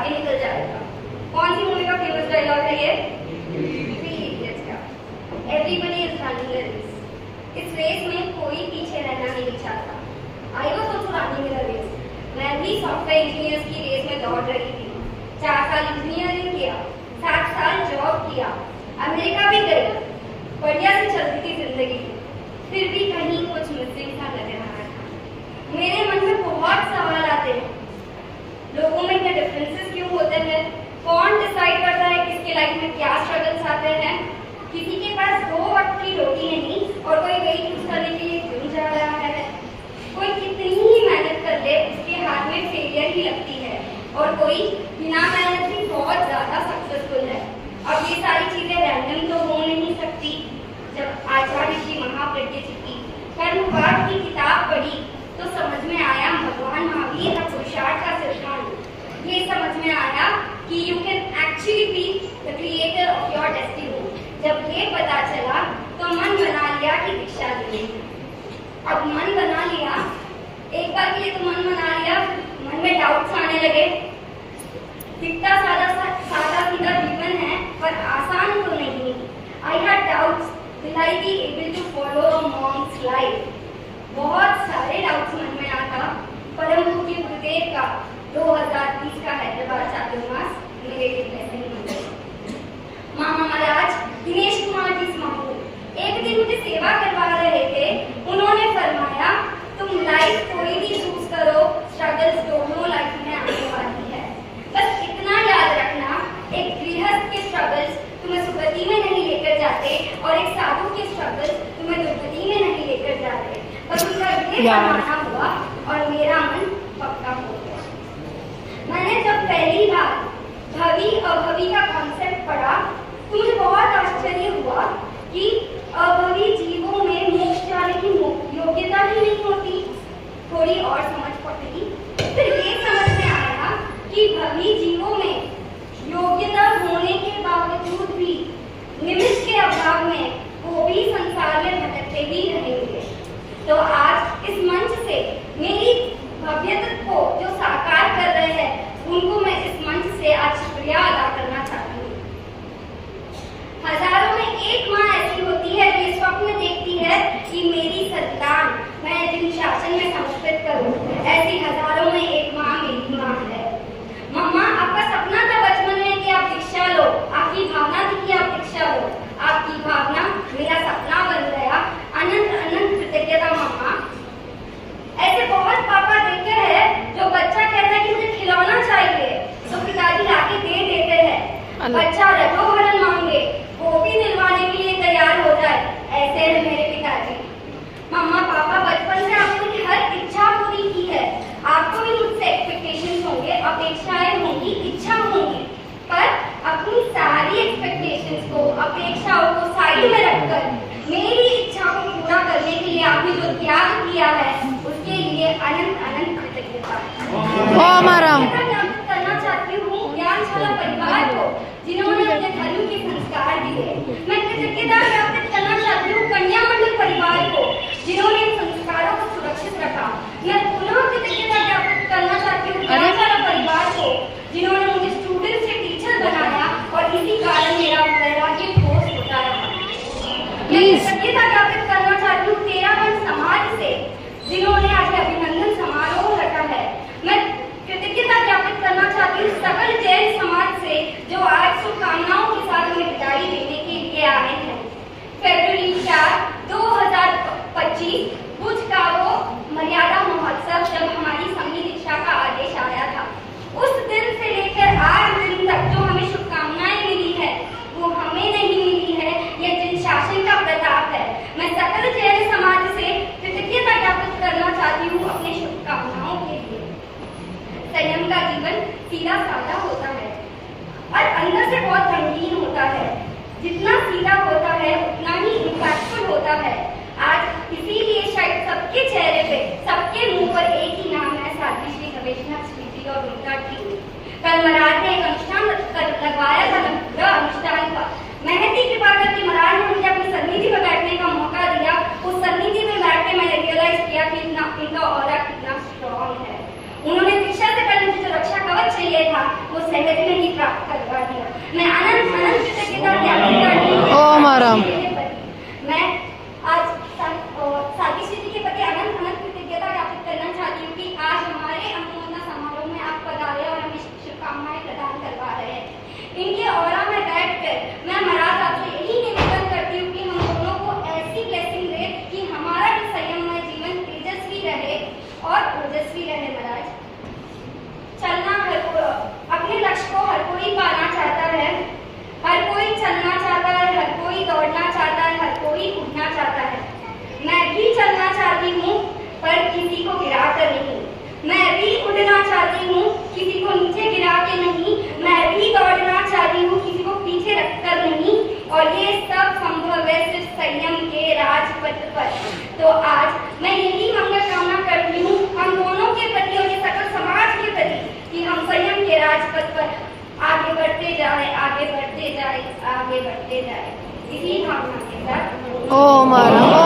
आगे निकल जाएगा। कौन सी मूवी का फेमस डायलॉग है ये? थ्री इडियट्स का। Everybody is running a race. इस रेस में कोई पीछे रहना नहीं चाहता। I was also running in a race. मैं भी सॉफ्टवेयर इंजीनियर्स की रेस में दौड़ रही थी। 4 साल इंजीनियरिंग किया, 7 साल जॉब किया, अमेरिका भी गई, बढ़िया से चलती थी जिंदगी। फिर भी कहीं कुछ मिसिंग सा लग रहा था। मेरे मन में बहुत सवाल आते हैं, लोगों में क्या डिफरेंसेस क्यों होते हैं? कौन डिसाइड करता है किसके लाइफ में क्या स्ट्रगल्स आते हैं? किसी के पास 2 वक्त की रोटी नहीं और कोई वेट लूज करने के लिए क्यों जा रहा है? कोई कितनी ही मेहनत कर ले उसके हाथ में फेलियर ही लगती है और कोई बिना मेहनत भी बहुत ज्यादा सक्सेसफुल है। अब ये सारी चीजें रैंडम तो हो नहीं सकती। जब आचार्य श्री महाप्रज्ञ जी की कर्मपाठ की किताब पढ़ी तो समझ में आया भगवान महावीर का पुरुषार्थ का सिद्धांत। ये समझ में आया कि you can actually be the creator of your destiny. जब ये पता चला तो मन बना लिया कि दीक्षा लेनी। अब मन बना लिया, एक बार के लिए तो मन बना लिया, मन में डाउट्स आने लगे। दिखता सादा सीधा जीवन है पर आसान तो नहीं। I had doubts, will I be able to follow a monk's life? बहुत सारे डाउट्स मन में आता। परम पूज्य गुरुदेव का 2020 का हैदराबाद चातुर्मास मेरे लिए ब्लेसिंग बन गया। मामा महाराज दिनेश कुमार जी स्मार्ट एक दिन मुझे सेवा करवा रहे थे। उन्होंने फरमाया, तुम लाइफ कोई भी चूज करो, स्ट्रगल्स दोनों लाइफ में आने वाली है। बस इतना याद रखना, एक गृहस्थ के स्ट्रगल्स तुम्हें सुगति में नहीं लेकर जाते और एक साधु के स्ट्रगल्स तुम्हें दुर्गति में नहीं लेकर जाते। बस उनका ये फरमाना हुआ और मेरा मन पक्का हो गया। मैंने जब पहली बार भवि अभवि का कॉन्सेप्ट पढ़ा तो मुझे बहुत आश्चर्य हुआ कि अभवि जीवों में मोक्ष जाने की योग्यता ही नहीं होती। थोड़ी और समझ पकड़ी, फिर ये समझ में आया कि भवि जीवों में योग्यता होने के बावजूद भी निमित्त के अभाव में वो भी संसार में भटकते ही रहेंगे। तो आज इस मंच से मेरी भव्यता को जो साकार कर रहे हैं उनको मैं इस मंच से आज शुक्रिया अदा करना चाहती हूँ। हजारों में एक माँ ऐसी होती है जो स्वप्न देखती है कि मेरी संतान मैं जिन शासन में समर्पित करूं। ऐसी हजारों में एक माँ मेरी माँ है। मम्मा, आपका सपना था बचपन में कि आप दीक्षा लो, आपकी भावना थी कि आप दीक्षा लो, आपकी भावना मेरा सपना बन गया। अनंत अनंत कृतज्ञता मम्मा। ऐसे बहुत पापा देखे हैं जो बच्चा कहता है कि मुझे खिलौना चाहिए तो पिताजी लाके दे देते हैं। बच्चा रटो भरन मांगे वो भी दिलवाने के लिए तैयार हो जाए, ऐसे है मेरे पिताजी। मम्मा पापा, बचपन से आपने मेरी हर इच्छा पूरी की है। आपको भी मुझसे एक्सपेक्टेशंस होंगे, अपेक्षाएं होंगी, इच्छा होंगी, पर अपनी सारी एक्सपेक्टेशंस को, अपेक्षाओं को साइड में रखकर मेरी इच्छा को पूरा करने के लिए आपने जो त्याग किया है उसके लिए अनंत अनंत कृतज्ञता। करना चाहती हूँ ज्ञानशाला परिवार को जिन्होंने अपने धर्म के संस्कार दिए। मैं कृतज्ञता ज्ञापित करना चाहती हूँ कन्या मंडल परिवार को जिन्होंने इन संस्कारों को सुरक्षित रखा। मैं पुनः कृतज्ञता ज्ञापित करना चाहती हूँ ज्ञानशाला परिवार को जिन्होंने मुझे स्टूडेंट से टीचर बनाया और इसी कारण मेरा वैराग्य ठोस होता रहा। मैं कृतज्ञता ज्ञापित करना चाहती हूँ 13 समाज से जिन्होंने आज अभिनंदन समारोह रखा है। मैं कृतज्ञता ज्ञापित करना चाहती हूँ सकल जैन समाज से जो आज शुभकामनाओं के साथ हमें विदाई देने के लिए आए हैं। फरवरी 4, 2025 भुज का वो मर्यादा महोत्सव जब हमारी समूह दीक्षा का आदेश आया था, उस दिन से लेकर आज दिन तक जो हमें शुभकामनाएं मिली है वो हमें नहीं मिली है, यह जिन शासन का प्रताप है। मैं सकल जैन समाज से कृतज्ञता ज्ञापित करना चाहती हूँ अपने शुभकामनाओं के लिए। संयम का जीवन सीधा साधा होता है और अंदर से बहुत रंगीन होता है। जितना सीधा होता है उतना ही इम्पैक्टफुल होता है। आज इसीलिए शायद सबके चेहरे पे, सबके मुंह पर एक ही नाम है, साध्वी श्री गवेषणा श्री जी और उनका टीम। कल महाराज ने एक अनुष्ठान लगवाया था, पूरा अनुष्ठान का महती कृपा करके महाराज ने मुझे अपनी सन्निधि में बैठने का मौका दिया। उस सन्निधि में बैठ के मैंने रियलाइज किया कि इनका ऑरा कितना स्ट्रॉन्ग है। उन्होंने दीक्षा से पहले मुझे जो रक्षा कवच चाहिए था वो राजपथ पर आगे बढ़ते जाए, आगे बढ़ते जाए, आगे बढ़ते जाए। इसी भावना के साथ ओ मारा